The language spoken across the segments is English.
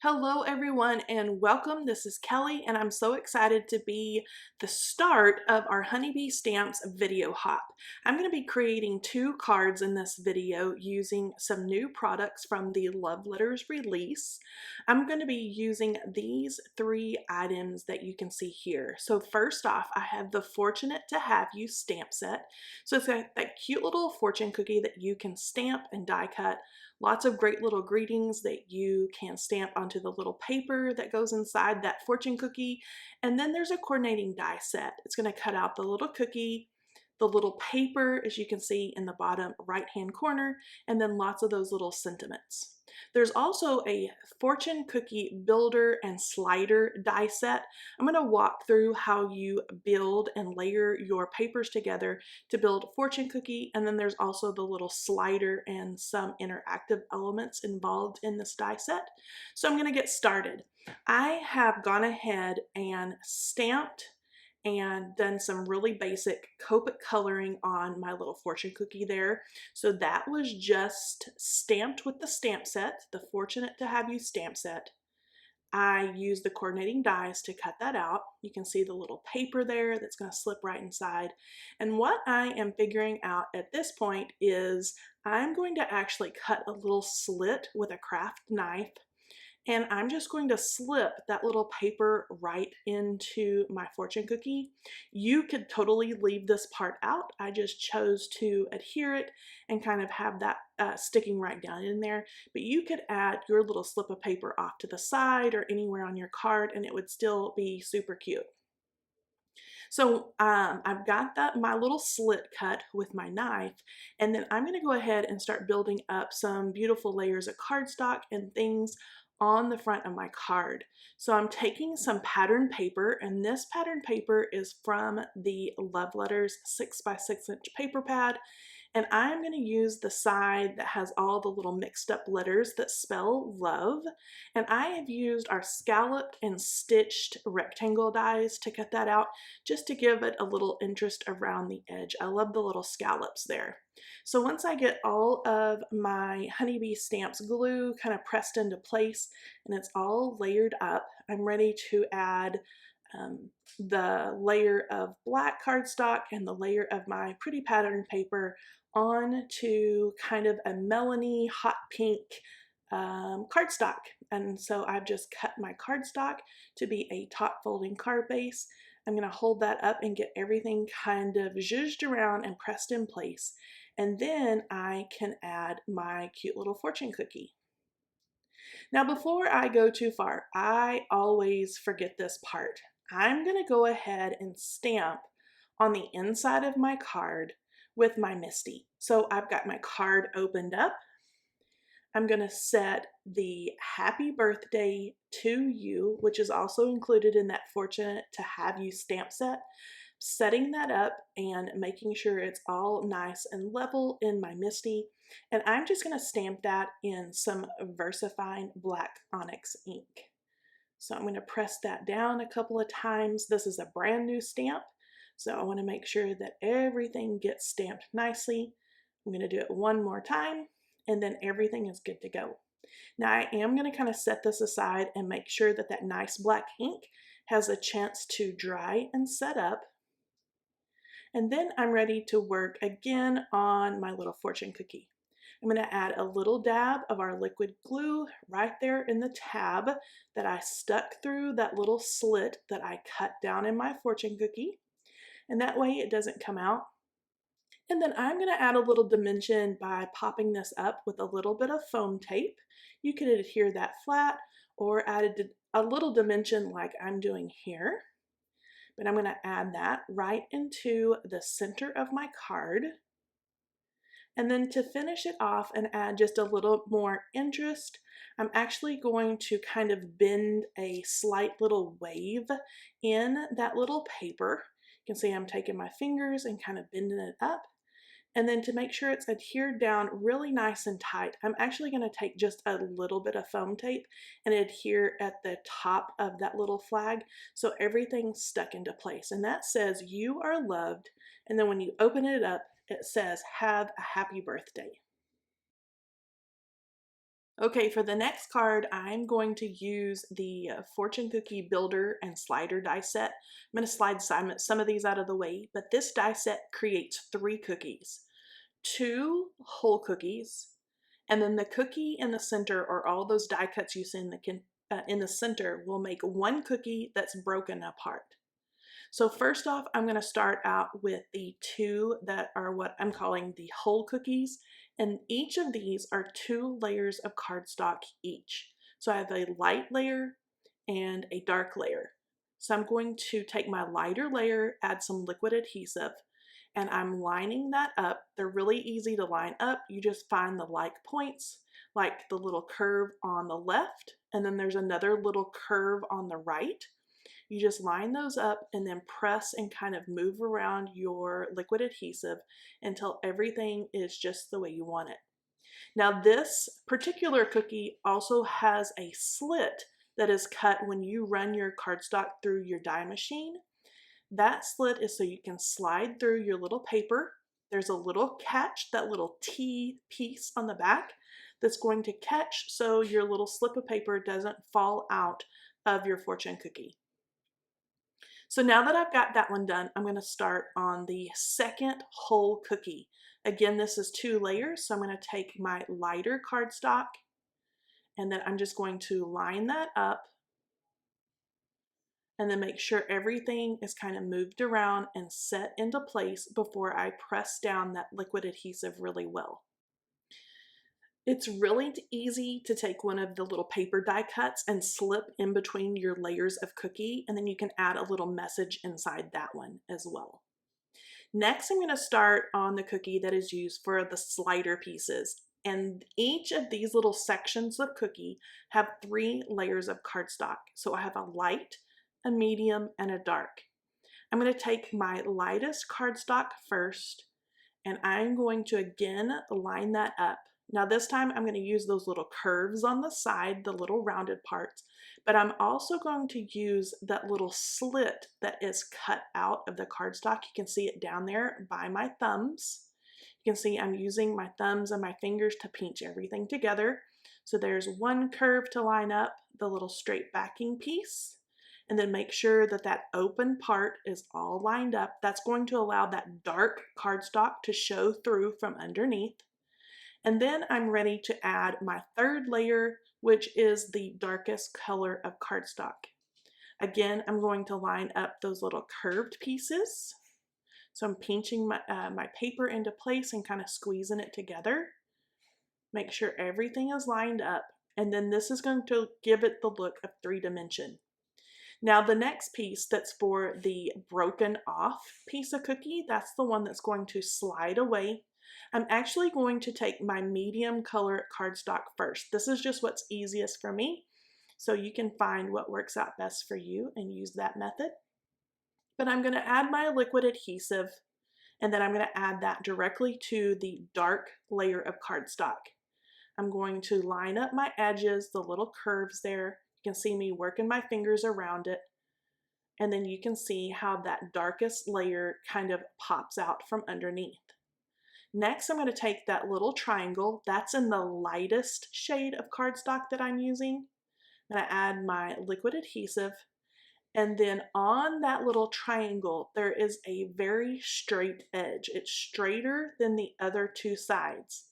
Hello everyone and welcome. This is Kelly and I'm so excited to be the start of our Honeybee Stamps video hop. I'm going to be creating 2 cards in this video using some new products from the Love Letters release. I'm going to be using these 3 items that you can see here. So first off, I have the Fortunate to Have You stamp set. So it's got that cute little fortune cookie that you can stamp and die cut. Lots of great little greetings that you can stamp onto the little paper that goes inside that fortune cookie. And then there's a coordinating die set. It's going to cut out the little cookie, the little paper, as you can see in the bottom right-hand corner, and then lots of those little sentiments. There's also a fortune cookie builder and slider die set. I'm going to walk through how you build and layer your papers together to build fortune cookie, and then there's also the little slider and some interactive elements involved in this die set. So I'm going to get started. I have gone ahead and stamped and done some really basic Copic coloring on my little fortune cookie there. So that was just stamped with the stamp set, the Fortunate to Have You stamp set. I used the coordinating dies to cut that out. You can see the little paper there that's going to slip right inside. And what I am figuring out at this point is I'm going to actually cut a little slit with a craft knife, and I'm just going to slip that little paper right into my fortune cookie. You could totally leave this part out. I just chose to adhere it and kind of have that sticking right down in there. But you could add your little slip of paper off to the side or anywhere on your card and it would still be super cute. So I've got my little slit cut with my knife, and then I'm going to go ahead and start building up some beautiful layers of cardstock and things on the front of my card. So I'm taking some pattern paper, and this pattern paper is from the Love Letters 6x6" paper pad, and I'm going to use the side that has all the little mixed up letters that spell love. And I have used our scalloped and stitched rectangle dies to cut that out, just to give it a little interest around the edge. I love the little scallops there. So once I get all of my Honeybee Stamps glue kind of pressed into place and it's all layered up, I'm ready to add the layer of black cardstock and the layer of my pretty pattern paper onto kind of a melony hot pink cardstock. And so I've just cut my cardstock to be a top folding card base. I'm going to hold that up and get everything kind of zhuzhed around and pressed in place. And then I can add my cute little fortune cookie. Now before I go too far, I always forget this part. I'm going to go ahead and stamp on the inside of my card with my Misty. So I've got my card opened up. I'm going to set the Happy Birthday to You, which is also included in that Fortunate to Have You stamp set. Setting that up and making sure it's all nice and level in my Misty. And I'm just going to stamp that in some VersaFine black onyx ink. So I'm going to press that down a couple of times. This is a brand new stamp, so I want to make sure that everything gets stamped nicely. I'm going to do it one more time, and then everything is good to go. Now I am going to kind of set this aside and make sure that that nice black ink has a chance to dry and set up. And then I'm ready to work again on my little fortune cookie. I'm going to add a little dab of our liquid glue right there in the tab that I stuck through that little slit that I cut down in my fortune cookie. And that way it doesn't come out. And then I'm going to add a little dimension by popping this up with a little bit of foam tape. You could adhere that flat or add a little dimension like I'm doing here. But I'm going to add that right into the center of my card. And then to finish it off and add just a little more interest, I'm actually going to kind of bend a slight little wave in that little paper. You can see I'm taking my fingers and kind of bending it up. And then to make sure it's adhered down really nice and tight, I'm actually going to take just a little bit of foam tape and adhere at the top of that little flag so everything's stuck into place. And that says you are loved. And then when you open it up, it says have a happy birthday. Okay, for the next card, I'm going to use the Fortune Cookie Builder and Slider die set. I'm going to slide some of these out of the way, but this die set creates 3 cookies, 2 whole cookies, and then the cookie in the center, or all those die cuts you see in the center, will make 1 cookie that's broken apart. So first off, I'm going to start out with the 2 that are what I'm calling the whole cookies, and each of these are 2 layers of cardstock each. So I have a light layer and a dark layer. So I'm going to take my lighter layer, add some liquid adhesive, and I'm lining that up. They're really easy to line up. You just find the like points, like the little curve on the left, and then there's another little curve on the right. You just line those up and then press and kind of move around your liquid adhesive until everything is just the way you want it. Now this particular cookie also has a slit that is cut when you run your cardstock through your die machine. That slit is so you can slide through your little paper. There's a little catch, that little T piece on the back that's going to catch so your little slip of paper doesn't fall out of your fortune cookie. So now that I've got that one done, I'm going to start on the second whole cookie. Again, this is 2 layers, so I'm going to take my lighter cardstock and then I'm just going to line that up and then make sure everything is kind of moved around and set into place before I press down that liquid adhesive really well. It's really easy to take one of the little paper die cuts and slip in between your layers of cookie, and then you can add a little message inside that one as well. Next, I'm going to start on the cookie that is used for the slider pieces. And each of these little sections of cookie have 3 layers of cardstock. So I have a light, a medium, and a dark. I'm going to take my lightest cardstock first, and I'm going to again line that up. Now this time I'm going to use those little curves on the side, the little rounded parts, but I'm also going to use that little slit that is cut out of the cardstock. You can see it down there by my thumbs. You can see I'm using my thumbs and my fingers to pinch everything together. So there's one curve to line up, the little straight backing piece, and then make sure that that open part is all lined up. That's going to allow that dark cardstock to show through from underneath. And then I'm ready to add my 3rd layer, which is the darkest color of cardstock. Again, I'm going to line up those little curved pieces. So I'm pinching my paper into place and kind of squeezing it together. Make sure everything is lined up. And then this is going to give it the look of 3-dimension. Now the next piece that's for the broken off piece of cookie, that's the one that's going to slide away. I'm actually going to take my medium color cardstock first. This is just what's easiest for me, so you can find what works out best for you and use that method. But I'm going to add my liquid adhesive, and then I'm going to add that directly to the dark layer of cardstock. I'm going to line up my edges, the little curves there. You can see me working my fingers around it, and then you can see how that darkest layer kind of pops out from underneath. Next, I'm going to take that little triangle, that's in the lightest shade of cardstock that I'm using. I'm going to add my liquid adhesive, and then on that little triangle, there is a very straight edge. It's straighter than the other 2 sides.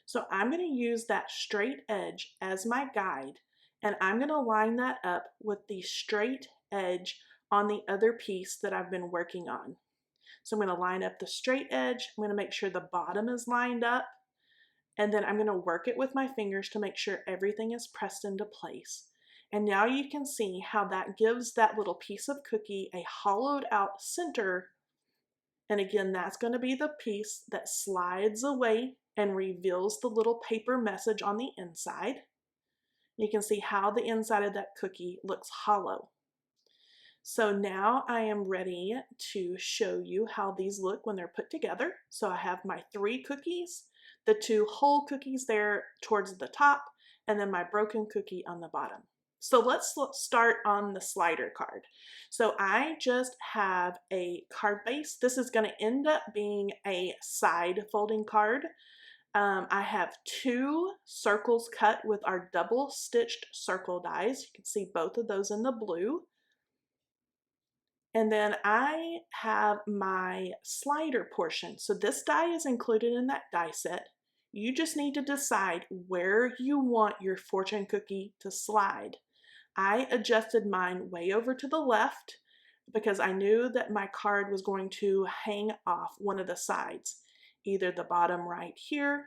So I'm going to use that straight edge as my guide, and I'm going to line that up with the straight edge on the other piece that I've been working on. So I'm going to line up the straight edge, I'm going to make sure the bottom is lined up, and then I'm going to work it with my fingers to make sure everything is pressed into place. And now you can see how that gives that little piece of cookie a hollowed out center. And again, that's going to be the piece that slides away and reveals the little paper message on the inside. You can see how the inside of that cookie looks hollow. So now I am ready to show you how these look when they're put together. So I have my 3 cookies, the 2 whole cookies there towards the top, and then my broken cookie on the bottom. So let's start on the slider card. So I just have a card base. This is going to end up being a side folding card. I have 2 circles cut with our double stitched circle dies. You can see both of those in the blue. And then I have my slider portion. So this die is included in that die set. You just need to decide where you want your fortune cookie to slide. I adjusted mine way over to the left because I knew that my card was going to hang off one of the sides, either the bottom right here,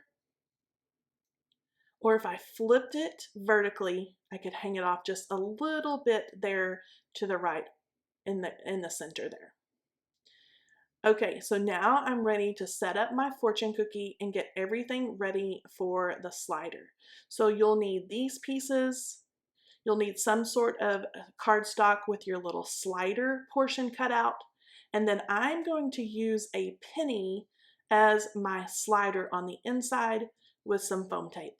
or if I flipped it vertically, I could hang it off just a little bit there to the right in the center there. Okay, so now I'm ready to set up my fortune cookie and get everything ready for the slider. So you'll need these pieces. You'll need some sort of cardstock with your little slider portion cut out. And then I'm going to use a penny as my slider on the inside with some foam tape.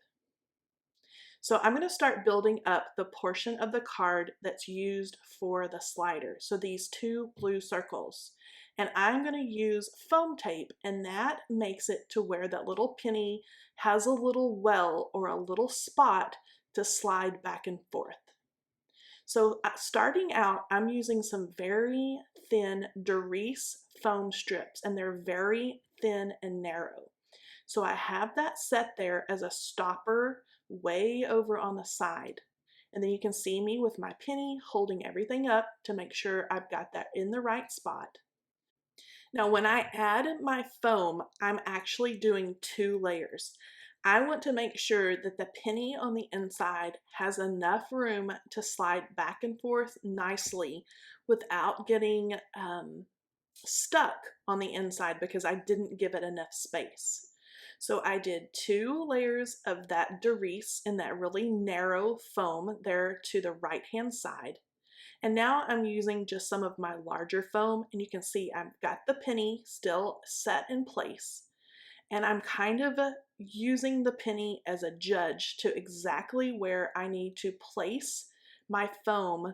So I'm going to start building up the portion of the card that's used for the slider. So these 2 blue circles. And I'm going to use foam tape, and that makes it to where that little penny has a little well or a little spot to slide back and forth. So starting out, I'm using some very thin Derice foam strips, and they're very thin and narrow. So I have that set there as a stopper way over on the side. And then you can see me with my penny holding everything up to make sure I've got that in the right spot. Now when I add my foam, I'm actually doing 2 layers. I want to make sure that the penny on the inside has enough room to slide back and forth nicely without getting stuck on the inside because I didn't give it enough space. So I did 2 layers of that Derice in that really narrow foam there to the right hand side. And now I'm using just some of my larger foam, and you can see I've got the penny still set in place. And I'm kind of using the penny as a judge to exactly where I need to place my foam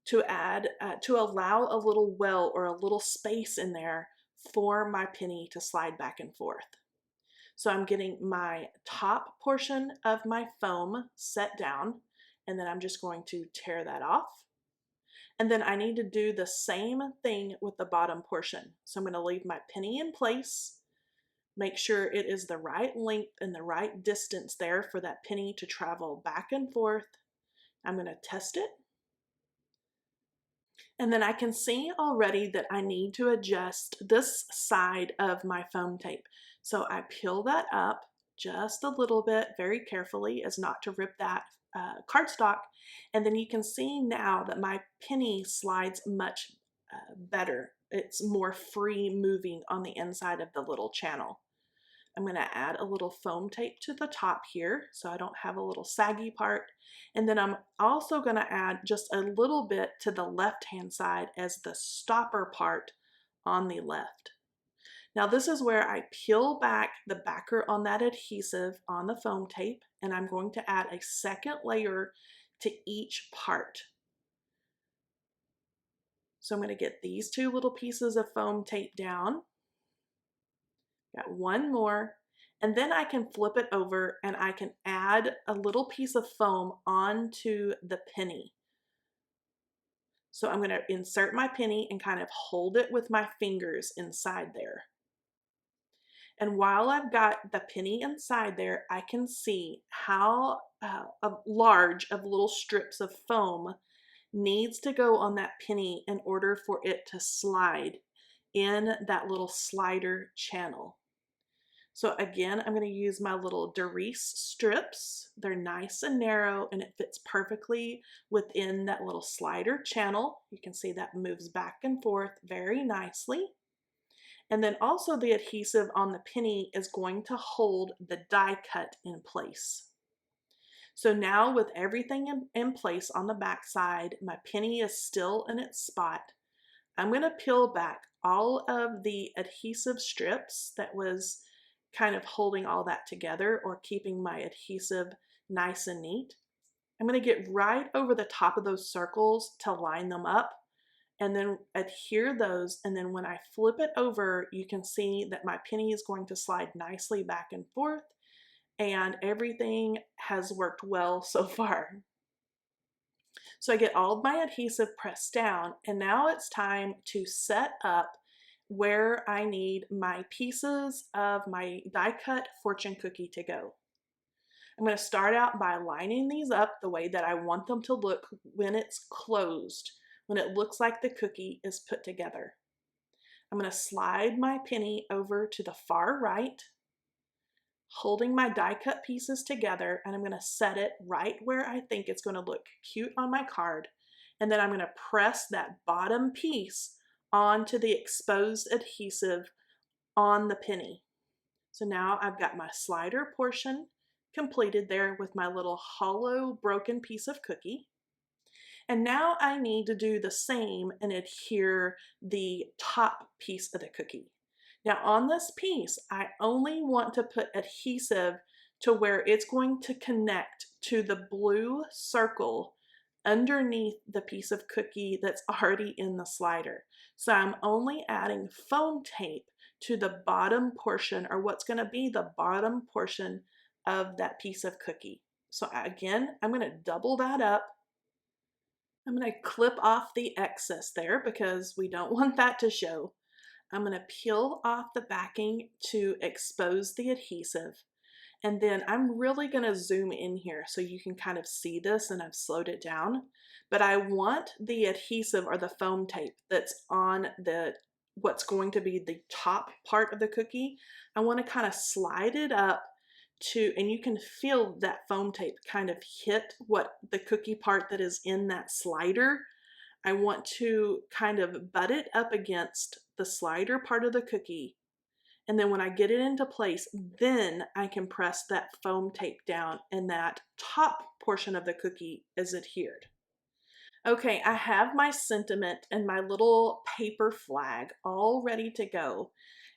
to add, to allow a little well or a little space in there for my penny to slide back and forth. So I'm getting my top portion of my foam set down, and then I'm just going to tear that off. And then I need to do the same thing with the bottom portion. So I'm going to leave my penny in place, make sure it is the right length and the right distance there for that penny to travel back and forth. I'm going to test it. And then I can see already that I need to adjust this side of my foam tape. So I peel that up just a little bit very carefully as not to rip that cardstock. And then you can see now that my penny slides much better. It's more free moving on the inside of the little channel. I'm going to add a little foam tape to the top here so I don't have a little saggy part. And then I'm also going to add just a little bit to the left hand side as the stopper part on the left. Now this is where I peel back the backer on that adhesive on the foam tape, and I'm going to add a second layer to each part. So I'm going to get these 2 little pieces of foam tape down. Got one more, and then I can flip it over and I can add a little piece of foam onto the penny. So I'm going to insert my penny and kind of hold it with my fingers inside there. And while I've got the penny inside there, I can see how large of little strips of foam needs to go on that penny in order for it to slide in that little slider channel. So again, I'm going to use my little Derice strips. They're nice and narrow, and it fits perfectly within that little slider channel. You can see that moves back and forth very nicely. And then also the adhesive on the penny is going to hold the die cut in place. So now with everything in place on the back side, my penny is still in its spot. I'm going to peel back all of the adhesive strips that was kind of holding all that together or keeping my adhesive nice and neat. I'm going to get right over the top of those circles to line them up and then adhere those, and then when I flip it over, you can see that my penny is going to slide nicely back and forth, and everything has worked well so far. So I get all of my adhesive pressed down, and now it's time to set up where I need my pieces of my die cut fortune cookie to go. I'm going to start out by lining these up the way that I want them to look when it's closed, when it looks like the cookie is put together. I'm going to slide my penny over to the far right, holding my die cut pieces together, and I'm going to set it right where I think it's going to look cute on my card. And then I'm going to press that bottom piece onto the exposed adhesive on the penny. So now I've got my slider portion completed there with my little hollow broken piece of cookie. And now I need to do the same and adhere the top piece of the cookie. Now on this piece, I only want to put adhesive to where it's going to connect to the blue circle underneath the piece of cookie that's already in the slider. So I'm only adding foam tape to the bottom portion, or what's going to be the bottom portion of that piece of cookie. So again, I'm going to double that up. I'm going to clip off the excess there because we don't want that to show. I'm going to peel off the backing to expose the adhesive. And then I'm really going to zoom in here so you can kind of see this, and I've slowed it down. But I want the adhesive or the foam tape that's on what's going to be the top part of the cookie. I want to kind of slide it up to, and you can feel that foam tape kind of hit what the cookie part that is in that slider. I want to kind of butt it up against the slider part of the cookie. And then when I get it into place, then I can press that foam tape down and that top portion of the cookie is adhered. Okay, I have my sentiment and my little paper flag all ready to go.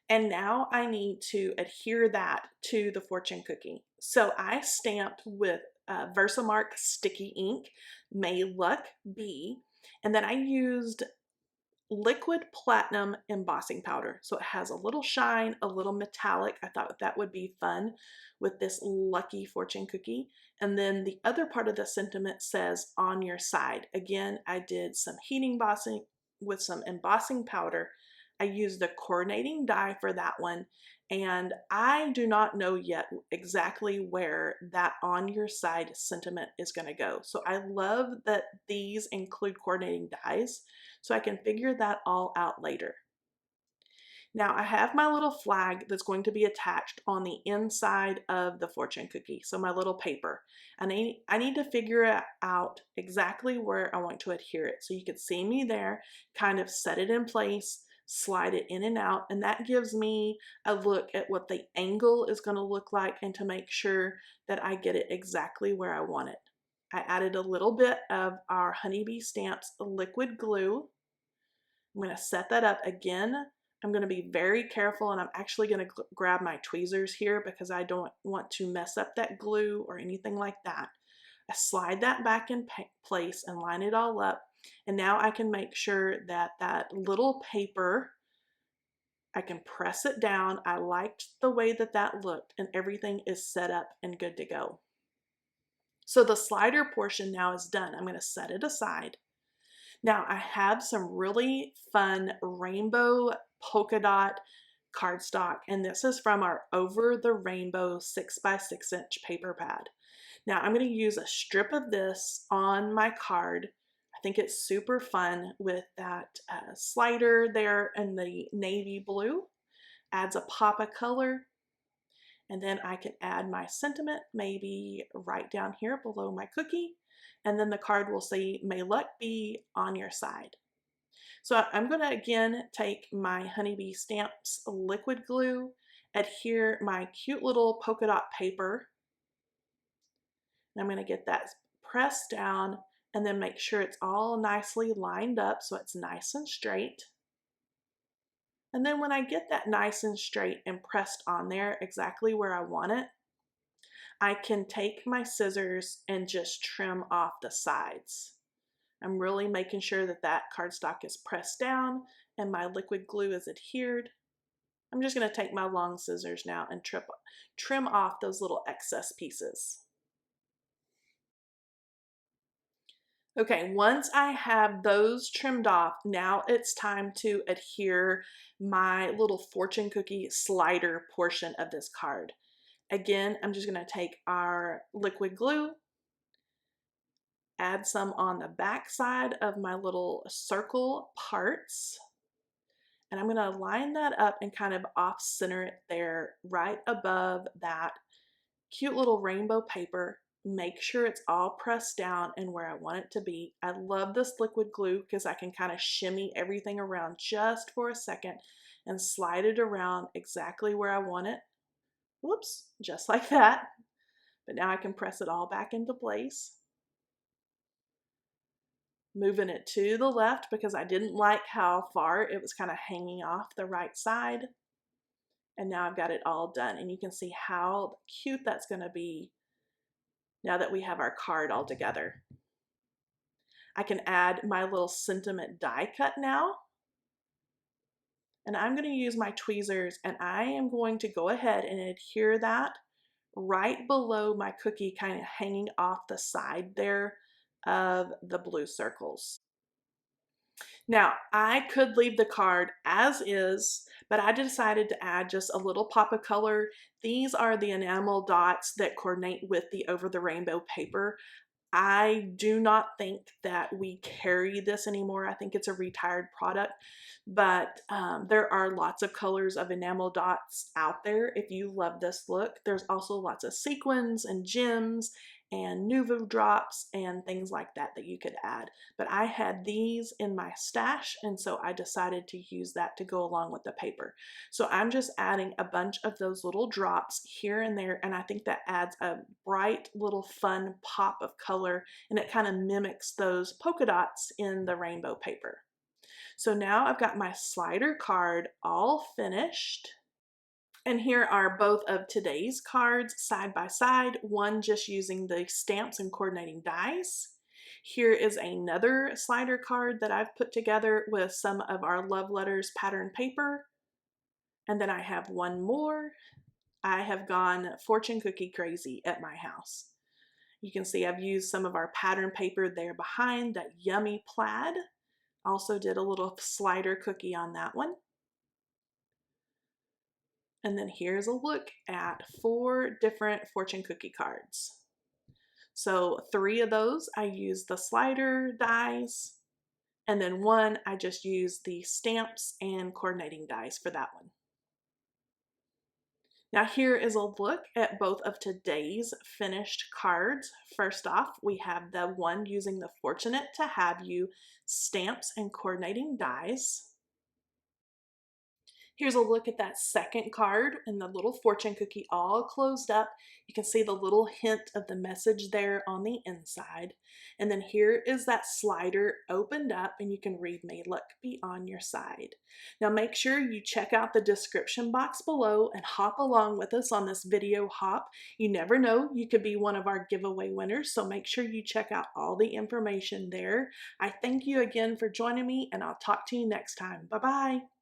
And now I need to adhere that to the fortune cookie. So I stamped with Versamark sticky ink, May Luck Be, and then I used liquid platinum embossing powder. So it has a little shine, a little metallic. I thought that would be fun with this lucky fortune cookie. And then the other part of the sentiment says on your side. Again, I did some heat embossing with some embossing powder. I used the coordinating die for that one. And I do not know yet exactly where that on your side sentiment is going to go. So I love that these include coordinating dies, so I can figure that all out later. Now I have my little flag that's going to be attached on the inside of the fortune cookie, so my little paper. And I need to figure out exactly where I want to adhere it. So you can see me there, kind of set it in place, slide it in and out, and that gives me a look at what the angle is going to look like and to make sure that I get it exactly where I want it. I added a little bit of our Honeybee Stamps liquid glue. I'm going to set that up again. I'm going to be very careful, and I'm actually going to grab my tweezers here because I don't want to mess up that glue or anything like that. I slide that back in place and line it all up. And now I can make sure that that little paper, I can press it down. I liked the way that that looked, and everything is set up and good to go. So the slider portion now is done. I'm going to set it aside. Now I have some really fun rainbow polka dot cardstock, and this is from our Over the Rainbow 6x6" paper pad. Now I'm going to use a strip of this on my card. I think it's super fun with that slider there in the navy blue. Adds a pop of color. And then I can add my sentiment maybe right down here below my cookie. And then the card will say, "May luck be on your side." So I'm going to again take my Honeybee Stamps liquid glue, adhere my cute little polka dot paper. And I'm going to get that pressed down and then make sure it's all nicely lined up so it's nice and straight. And then when I get that nice and straight and pressed on there exactly where I want it, I can take my scissors and just trim off the sides. I'm really making sure that that cardstock is pressed down and my liquid glue is adhered. I'm just going to take my long scissors now and trim off those little excess pieces. Okay, once I have those trimmed off, now it's time to adhere my little fortune cookie slider portion of this card. Again, I'm just going to take our liquid glue, add some on the back side of my little circle parts, and I'm going to line that up and kind of off center it there right above that cute little rainbow paper. Make sure it's all pressed down and where I want it to be. I love this liquid glue because I can kind of shimmy everything around just for a second and slide it around exactly where I want it. Whoops, just like that. But now I can press it all back into place. Moving it to the left because I didn't like how far it was kind of hanging off the right side. And now I've got it all done, and you can see how cute that's going to be now that we have our card all together. I can add my little sentiment die cut now. And I'm going to use my tweezers, and I am going to go ahead and adhere that right below my cookie, kind of hanging off the side there of the blue circles. Now, I could leave the card as is, but I decided to add just a little pop of color. These are the enamel dots that coordinate with the over the rainbow paper. I do not think that we carry this anymore. I think it's a retired product, but there are lots of colors of enamel dots out there if you love this look. There's also lots of sequins and gems and nouveau drops and things like that that you could add. But I had these in my stash, and so I decided to use that to go along with the paper. So I'm just adding a bunch of those little drops here and there, and I think that adds a bright little fun pop of color, and it kind of mimics those polka dots in the rainbow paper. So now I've got my slider card all finished. And here are both of today's cards side by side, one just using the stamps and coordinating dies. Here is another slider card that I've put together with some of our love letters pattern paper. And then I have one more. I have gone fortune cookie crazy at my house. You can see I've used some of our pattern paper there behind, that yummy plaid. Also did a little slider cookie on that one. And then here's a look at 4 different fortune cookie cards. So 3 of those I used the slider dies, and then 1 I just used the stamps and coordinating dies for that one. Now here is a look at both of today's finished cards. First off, we have the one using the Fortunate to Have You stamps and coordinating dies. Here's a look at that second card and the little fortune cookie all closed up. You can see the little hint of the message there on the inside. And then here is that slider opened up, and you can read "May luck be on your side." Now make sure you check out the description box below and hop along with us on this video hop. You never know, you could be one of our giveaway winners, so make sure you check out all the information there. I thank you again for joining me, and I'll talk to you next time. Bye-bye.